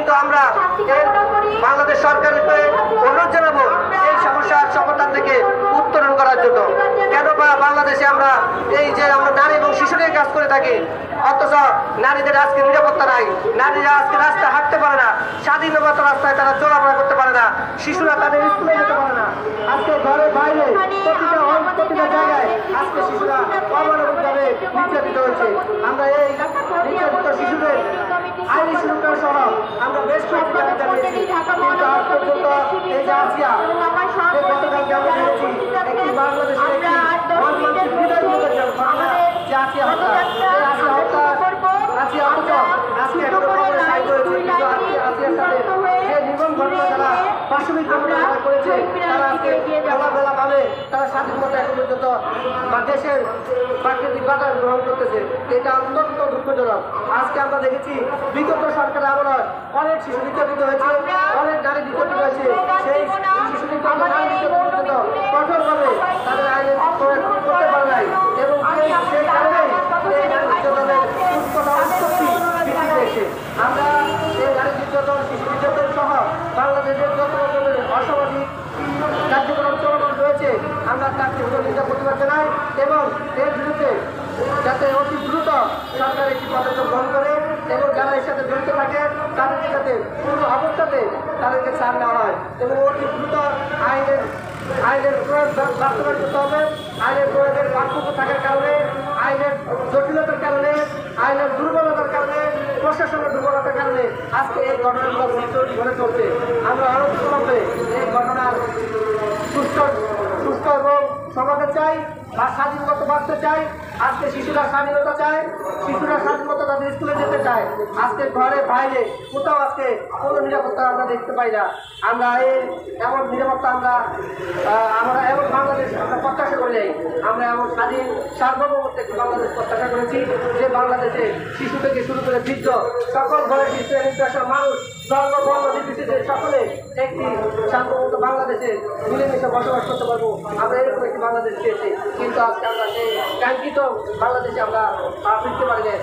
কিন্তু আমরা বাংলাদেশ সরকারকে অনুরোধ জানাবো এই সমস্যার সমাধান থেকে উত্তরণ করার জন্য। কেন বাংলাদেশে আমরা এই যে আমরা নারী এবং শিশু নিয়ে কাজ করে থাকি, অথচ নারীদের আজকে নিরাপত্তা নাই, নারীরা আজকে রাস্তায় হাঁটতে পারে না, স্বাধীনতা রাস্তায় তারা চলাফেরা করতে পারে না, শিশুরা তাদের স্কুলে যেতে পারে না। আজকে ঘরের বাইরে প্রতিটা জায়গায় আজকে শিশুরা অমানবিকভাবে নির্যাতিত হয়েছে। আমরা এই নির্যাতিত শিশুদের আইনি সুরক্ষা সহ আমরা বেশ কয়েকটি দাবি জানিয়েছি, কিন্তু আজ পর্যন্ত এই যে আসিয়া গতকালকে আমরা দেখেছি একটি বাংলাদেশের একটি বিদায়মূলক ঘটনা যে আসিয়া হত্যা, আসিয়া অথচ আজকে এখনো পর্যন্ত সাহিত্য হয়েছে, কিন্তু আসিয়ার সাথে যে নির্মম ঘটনা যারা পাশবিক ঘটনা যারা করেছে তারা আজকে বেলা ভাবে তারা স্বাধীনতা এখন পর্যন্ত দেশের প্রাকৃতিক বাতাস গ্রহণ করতেছে। এটা অত্যন্ত দুঃখজনক। আজকে আমরা দেখেছি বিগত সরকারের আমলে অনেক শিশু নির্যাতিত হয়েছে, অনেক নারী নির্যাতিত হয়েছে। সেই শিশু নির্যাতিত কঠোরভাবে তাদের আইনে প্রয়োগ করতে পারে নাই এবং সেই কারণেই এই নারী নির্যাতনের উৎপত্তি বৃদ্ধি পেয়েছে। আমরা এই নারী নির্যাতন, শিশু নির্যাতন সহ বাংলাদেশের যত রকমের অসামাজিক কার্যক্রম চলমান রয়েছে আমরা তার তীব্র নিন্দা প্রতিবাদ জানাই এবং এর বিরুদ্ধে যাতে অতি দ্রুত সরকার একটি পদক্ষেপ গ্রহণ করে এবং যারা এর সাথে জড়িত থাকে তাদের সাথে পুরো অবস্থাতে তাদেরকে ছাড় নেওয়া হয় এবং অতি দ্রুত আইনের প্রয়োগ বাস্তবায়ন করতে হবে। আইনের প্রয়োগের পার্থক্য থাকার কারণে, আইনের জটিলতার কারণে, আইনের দুর্বলতার কারণে, প্রশাসনের দুর্বলতার কারণে আজকে এই ঘটনাগুলো ঘটে চলছে। আমরা অনন্তভাবে এই ঘটনার সুস্থ এবং সমাধান চাই বা স্বাধীনতা বাঁচতে চাই। আজকে শিশুরা স্বাধীনতা চায়, শিশুরা স্বাধীনতা তাদের স্কুলে যেতে চায়। আজকে ঘরে বাইরে কোথাও আজকে কোনো নিরাপত্তা আমরা দেখতে পাই না। আমরা এমন নিরাপত্তা আমরা এমন বাংলাদেশ আমরা প্রত্যাশা করে যাই। আমরা এমন স্বাধীন সার্বভৌমত্ব একটি বাংলাদেশ প্রত্যাশা করেছি যে বাংলাদেশে শিশু থেকে শুরু করে বৃদ্ধ সকল ঘরের শ্রেণী পেশার মানুষ ধর্ম বর্ণ নির্বিশেষে সকলে একটি সার্বভৌমত্ব বাংলাদেশে মিলেমিশে বসবাস করতে পারবো। আমরা এরকম একটি বাংলাদেশ পেয়েছি, কিন্তু আজকে আমরা সেই কাঙ্ক্ষিত বাংলাদেশে আমরা ফিরতে পারি না।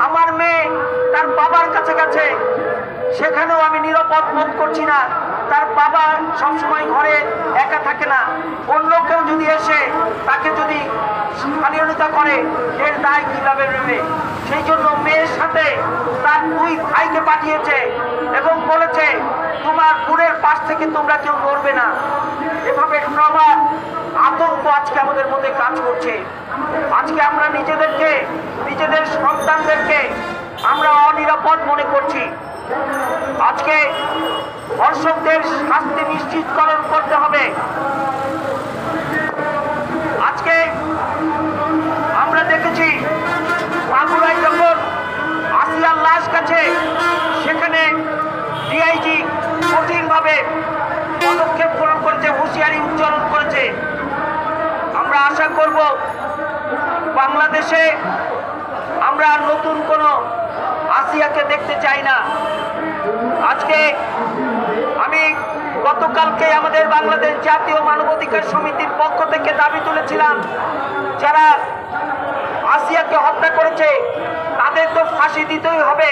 আমার মেয়ে তার বাবার কাছে গেছে, সেখানেও আমি নিরাপদ বোধ করছি না। তার বাবা সবসময় ঘরে একা থাকে না, অন্য কেউ যদি এসে তাকে যদি স্থানীয়তা করে এর দায় কিভাবে নেবে। সেই জন্য মেয়ের সাথে তার 2 ভাইকে পাঠিয়েছে এবং বলেছে তোমার বোনের পাশ থেকে তোমরা কেউ লড়বে না। এভাবে সবার আতঙ্ক আজকে আমাদের মধ্যে কাজ করছে। আজকে আমরা নিজেদের সন্তানদেরকে আমরা অনিরাপদ মনে করছি। আজকে ধর্ষকদের শাস্তি নিশ্চিতকরণ করতে হবে। আজকে আমরা দেখেছি বাগুড়ায় যখন আসিয়ার লাশ কাছে, সেখানে ডিআইজি কঠিনভাবে পদক্ষেপ গ্রহণ করেছে, হুঁশিয়ারি উচ্চারণ করেছে। আমরা আশা করব বাংলাদেশে আমরা নতুন কোনো আসিয়াকে দেখতে চাই না। আজকে আমি গতকালকে আমাদের বাংলাদেশ জাতীয় মানবাধিকার সমিতির পক্ষ থেকে দাবি তুলেছিলাম, যারা আসিয়াকে হত্যা করেছে তাদের তো ফাঁসি দিতেই হবে।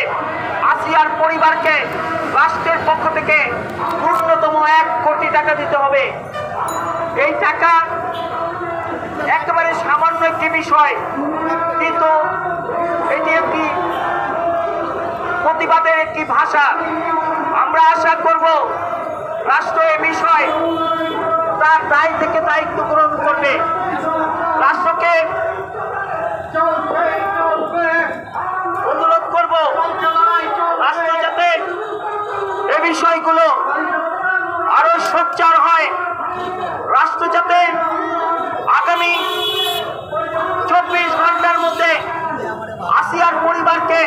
আসিয়ার পরিবারকে রাষ্ট্রের পক্ষ থেকে ন্যূনতম 1 কোটি টাকা দিতে হবে। এই টাকা একেবারে সামান্য একটি বিষয়, কিন্তু এটি একটি প্রতিবাদের একটি ভাষা। আমরা আশা করব রাষ্ট্র এ বিষয় তার দায় থেকে দায়িত্ব গ্রহণ করবে। রাষ্ট্রকে অনুরোধ করব রাষ্ট্র যাতে এ বিষয়গুলো আরো সোচ্চার হয়। রাষ্ট্র যাতে আগামী 24 ঘন্টার মধ্যে আসিয়ার পরিবারকে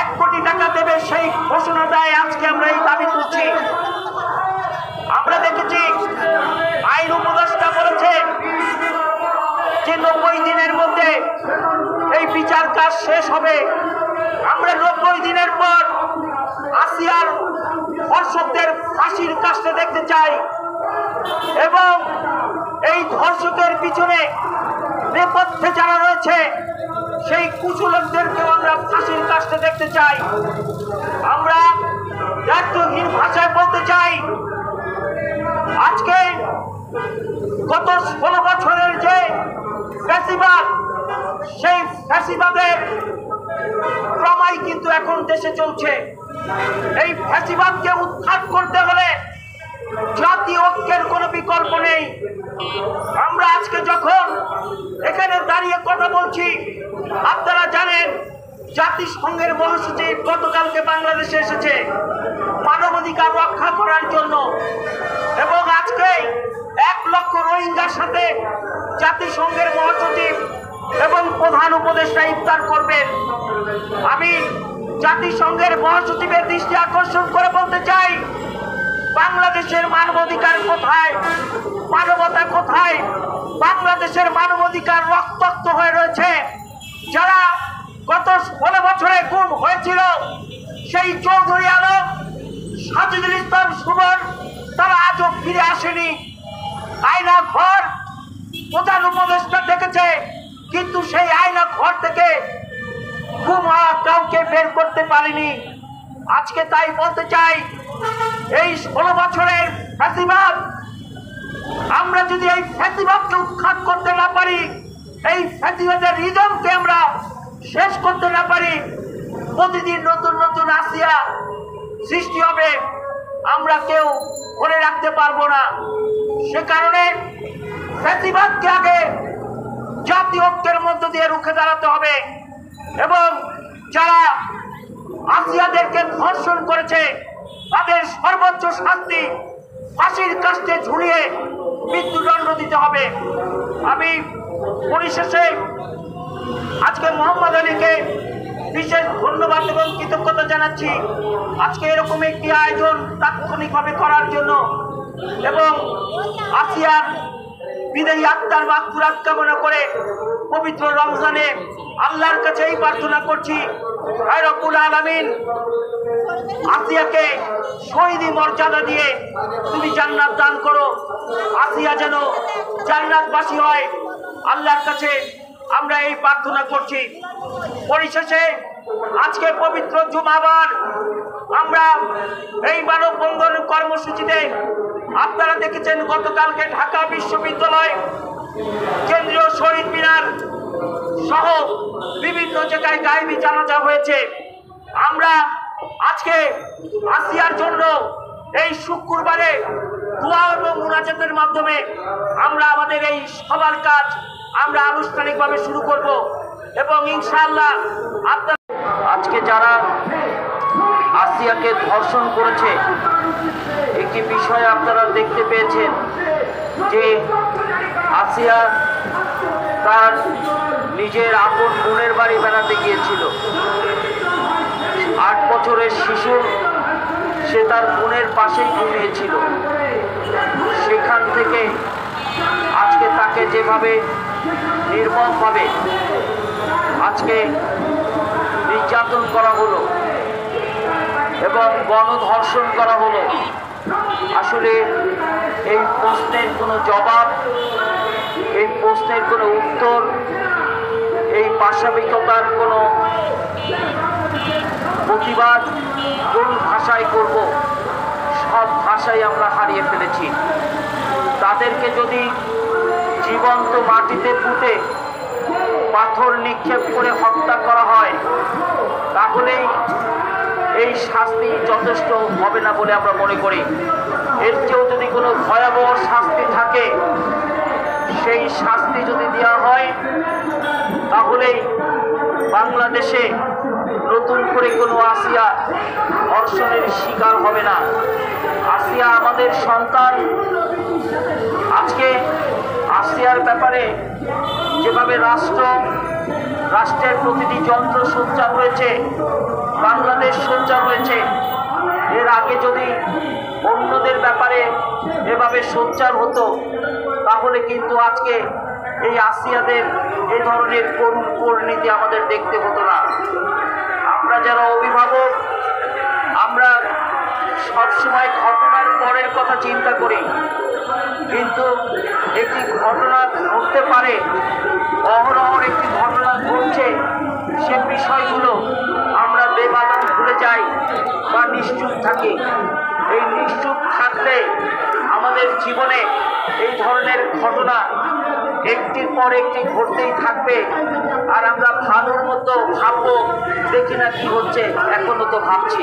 1 কোটি টাকা দেবে সেই ঘোষণা দেয়। আজকে আমরা এই দাবি তুলছি। আমরা দেখেছি আইন উপদেষ্টা বলেছে যে 90 দিনের মধ্যে এই বিচার কাজ শেষ হবে। আমরা 90 দিনের পর আসিয়ার ধর্ষকদের ফাঁসির কাজটা দেখতে চাই এবং এই ধর্ষকের পিছনে নেপথ্যে যারা রয়েছে সেই কুচলকদেরকেও আমরা ফাঁসির কাজটা দেখতে চাই। আমরা দায়িত্বহীন ভাষায় বলতে চাই, আজকে গত 16 বছরের যে ফ্যাসিবাদ, সেই ফ্যাসিবাদের প্রমাই কিন্তু এখন দেশে চলছে। এই ফ্যাসিবাদকে উৎখাত করতে হলে জাতীয় ঐক্যের কোনো বিকল্প নেই। আমরা আজকে যখন এখানে দাঁড়িয়ে কথা বলছি, আপনারা জানেন জাতিসংঘের মহাসচিব গতকালকে বাংলাদেশে এসেছে মানবাধিকার রক্ষা করার জন্য, এবং আজকে 1 লক্ষ রোহিঙ্গার সাথে জাতিসংঘের মহাসচিব এবং প্রধান উপদেষ্টা ইফতার করবেন। আমি জাতিসংঘের মহাসচিবের দৃষ্টি আকর্ষণ করে বলতে চাই, বাংলাদেশের মানবাধিকার কোথায়, মানবতা কোথায়? বাংলাদেশের মানবাধিকার রক্তাক্ত হয়ে রয়েছে। যারা গত 16 বছরে গুম হয়েছিল, সেই চৌধুরী আলম, সাজিদুল ইসলাম সুমন, তারা আজও ফিরে আসেনি। আয়না ঘর প্রধান উপদেষ্টা দেখেছে, কিন্তু সেই আয়না ঘর থেকে গুম হওয়া কাউকে বের করতে পারেনি। আজকে তাই বলতে চাই, এই 16 বছরের ফ্যাসিবাদ, আমরা যদি এই ফ্যাসিবাদকে উৎখাত করতে না পারি, এই ফ্যাসিবাদের রিদমকে আমরা শেষ করতে না পারি, প্রতিদিন নতুন নতুন আসিয়া সৃষ্টি হবে, আমরা কেউ ধরে রাখতে পারবো না। সে কারণে ফ্যাসিবাদকে আগে জাতীয় ঐক্যের মধ্য দিয়ে রুখে দাঁড়াতে হবে এবং যারা আসিয়াদেরকে ধর্ষণ করেছে তাদের সর্বোচ্চ শাস্তি ফাঁসির কাস্টে ঝুলিয়ে মৃত্যুদণ্ড দিতে হবে। আমি পরিশেষে আজকে মোহাম্মদ আলীকে বিশেষ ধন্যবাদ এবং কৃতজ্ঞতা জানাচ্ছি আজকে এরকম একটি আয়োজন তাৎক্ষণিকভাবে করার জন্য, এবং আসিয়ার বিদায়ী আত্মার মাগফিরাত কামনা করে পবিত্র রমজানে আল্লাহর কাছে এই প্রার্থনা করছি, হে রব্বুল আলামিন, আসিয়াকে শহীদি মর্যাদা দিয়ে তুমি জান্নাত দান করো, আসিয়া যেন জান্নাতবাসী হয়। আল্লাহর কাছে আমরা এই প্রার্থনা করছি। পরিশেষে আজকে পবিত্র জুমাবার আমরা এই মানববন্ধন কর্মসূচিতে আপনারা দেখেছেন গতকালকে ঢাকা বিশ্ববিদ্যালয়, কেন্দ্রীয় শহীদ মিনার সহ বিভিন্ন জায়গায় গায়েবী জানাজা হয়েছে। আমরা আজকে আসিয়ার জন্য এই শুক্রবারে দোয়া এবং মুনাজাতের মাধ্যমে আমরা আমাদের এই সবার কাজ আমরা আনুষ্ঠানিকভাবে শুরু করব এবং ইনশাআল্লাহ আপনারা আজকে যারা আসিয়াকে ধর্ষণ করেছে একটি বিষয় আপনারা দেখতে পেয়েছেন যে আসিয়া তার নিজের আপন বোনের বাড়ি বেড়াতে গিয়েছিল। 8 বছরের শিশু, সে তার বোনের পাশেই ঘুমিয়েছিল। সেখান থেকে আজকে তাকে যেভাবে নির্মমভাবে আজকে নির্যাতন করা হলো এবং গণধর্ষণ করা হলো, আসলে এই প্রশ্নের কোনো জবাব, এই প্রশ্নের কোনো উত্তর, এই পাশবিকতার কোনো প্রতিবাদ কোন ভাষায় করব? সব ভাষাই আমরা হারিয়ে ফেলেছি। তাদেরকে যদি জীবন্ত মাটিতে পুঁতে পাথর নিক্ষেপ করে হত্যা করা হয়, তাহলেই এই শাস্তি যথেষ্ট হবে না বলে আমরা মনে করি। এর চেয়েও যদি কোনো ভয়াবহ শাস্তি থাকে, সেই শাস্তি যদি দেওয়া হয়, তাহলেই বাংলাদেশে নতুন করে কোনো আসিয়া ধর্ষণের শিকার হবে না। আসিয়া আমাদের সন্তান। আজকে আসিয়ার ব্যাপারে যেভাবে রাষ্ট্রের প্রতিটি যন্ত্র সোচ্চার হয়েছে, বাংলাদেশ সোচ্চার হয়েছে, এর আগে যদি অন্যদের ব্যাপারে এভাবে সোচ্চার হতো, তাহলে কিন্তু আজকে এই আসিয়াদের এই ধরনের করুণ পরিণতি আমাদের দেখতে হতো না। আমরা যারা অভিভাবক, আমরা সবসময় ঘটনার পরের কথা চিন্তা করি, কিন্তু একটি ঘটনা ঘটতে পারে, অহরহর একটি ঘটনা ঘটছে, সে বিষয়গুলো আমরা বেবাদন ভুলে যাই বা নিশ্চুপ থাকি। এই নিশ্চুপ থাকলে আমাদের জীবনে এই ধরনের ঘটনা একটির পর একটি ঘটতেই থাকবে, আর আমরা ভালোর মতো ভাববো দেখি না কি হচ্ছে, এখনো তো ভাবছি।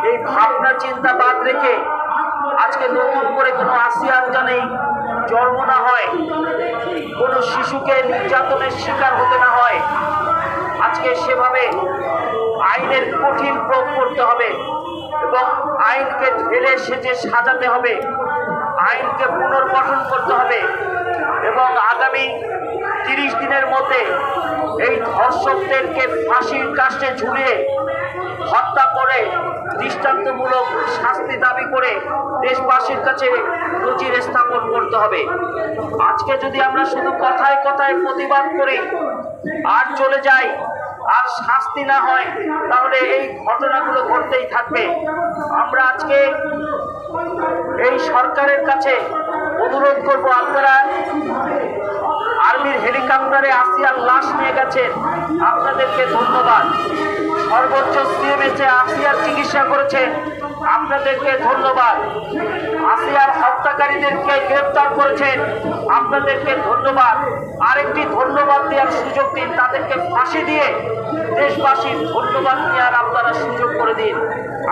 এই ভাবনা চিন্তা বাদ রেখে আজকে নতুন করে কোনো আসিয়ার জানেই জন্ম না হয়, কোনো শিশুকে নির্যাতনের শিকার হতে না হয়, আজকে সেভাবে আইনের কঠিন প্রয়োগ করতে হবে এবং আইনকে ঢেলে সেচে সাজাতে হবে, আইনকে পুনর্গঠন করতে হবে এবং আগামী 30 দিনের মধ্যে এই ধর্ষকদেরকে ফাঁসির কাস্টে ঝুলিয়ে হত্যা করে দৃষ্টান্তমূলক শাস্তি দাবি করে দেশবাসীর কাছে নজির স্থাপন করতে হবে। আজকে যদি আমরা শুধু কথায় কথায় প্রতিবাদ করি আর চলে যাই আর শাস্তি না হয়, তাহলে এই ঘটনাগুলো ঘটতেই থাকবে। আমরা আজকে এই সরকারের কাছে অনুরোধ করব, আপনারা আর্মির হেলিকপ্টারে আসিয়ার লাশ নিয়ে গেছেন, আপনাদেরকে ধন্যবাদ। সর্বোচ্চ সিএমএইচে আসিয়ার চিকিৎসা করেছেন, আপনাদেরকে ধন্যবাদ। আসিয়ার হত্যাকারীদেরকে গ্রেফতার করেছেন, আপনাদেরকে ধন্যবাদ। আরেকটি ধন্যবাদ দেওয়ার সুযোগ দিন, তাদেরকে ফাঁসি দিয়ে দেশবাসীর ধন্যবাদ নেওয়ার আপনারা সুযোগ করে দিন।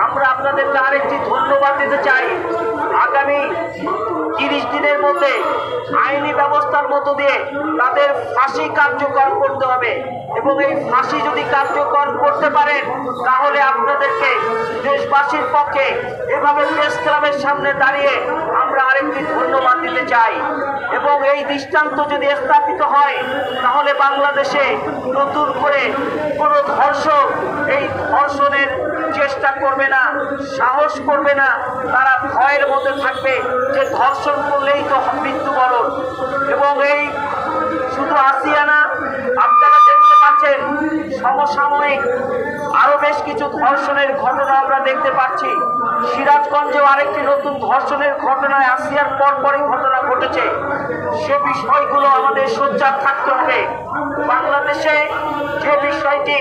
আমরা আপনাদেরকে আরেকটি ধন্যবাদ দিতে চাই। আগামী 30 দিনের মধ্যে আইনি ব্যবস্থার মধ্য দিয়ে তাদের ফাঁসি কার্যকর করতে হবে এবং এই ফাঁসি যদি কার্যকর করতে পারেন, তাহলে আপনাদেরকে দেশবাসীর পক্ষে এভাবে প্রেস ক্লাবের সামনে দাঁড়িয়ে আমরা আরেকটি ধন্যবাদ দিতে চাই। এবং এই দৃষ্টান্ত যদি স্থাপিত হয়, তাহলে বাংলাদেশে নতুন করে কোনো ধর্ষক এই ধর্ষণের চেষ্টা করবে না, সাহস করবে না, তারা ভয়ের মধ্যে থাকবে যে ধর্ষণ করলেই তো মৃত্যুবরণ। এবং এই শুধু আসিয়া না, আপনারা দেখতে পাচ্ছেন সমসাময়িক আরো বেশ কিছু ধর্ষণের ঘটনা আমরা দেখতে পাচ্ছি। সিরাজগঞ্জেও আরেকটি নতুন ধর্ষণের ঘটনায় আসিয়ার পরপরই ঘটনা ঘটেছে। সে বিষয়গুলো আমাদের সোচ্চার থাকতে হবে। বাংলাদেশে যে বিষয়টি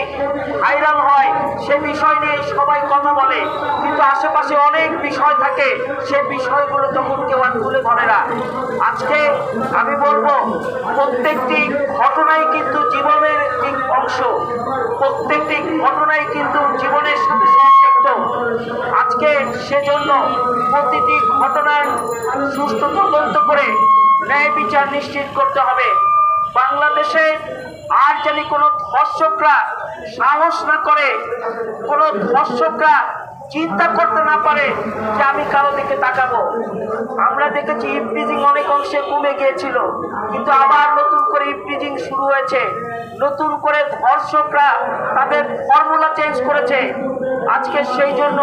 ভাইরাল হয় সে বিষয় নিয়ে সবাই কথা বলে, কিন্তু আশেপাশে অনেক বিষয় থাকে, সে বিষয়গুলো তখন কেউ আর তুলে ধরে না। আজকে আমি বলবো, প্রত্যেকটি ঘটনাই কিন্তু জীবনের একটি অংশ, প্রত্যেকটি ঘটনাই কিন্তু জীবনের সাথে সম্পৃক্ত। আজকে সেজন্য প্রতিটি ঘটনার সুষ্ঠু তদন্ত করে ন্যায় বিচার নিশ্চিত করতে হবে। বাংলাদেশে আর জানি কোনো ধর্ষকরা সাহস না করে, কোনো ধর্ষকরা চিন্তা করতে না পারে যে আমি কারো দিকে তাকাবো। আমরা দেখেছি ইভটিজিং অনেক অংশে কমে গিয়েছিল, কিন্তু আবার নতুন করে ইভটিজিং শুরু হয়েছে, নতুন করে ধর্ষকরা তাদের ফর্মুলা চেঞ্জ করেছে। আজকে সেই জন্য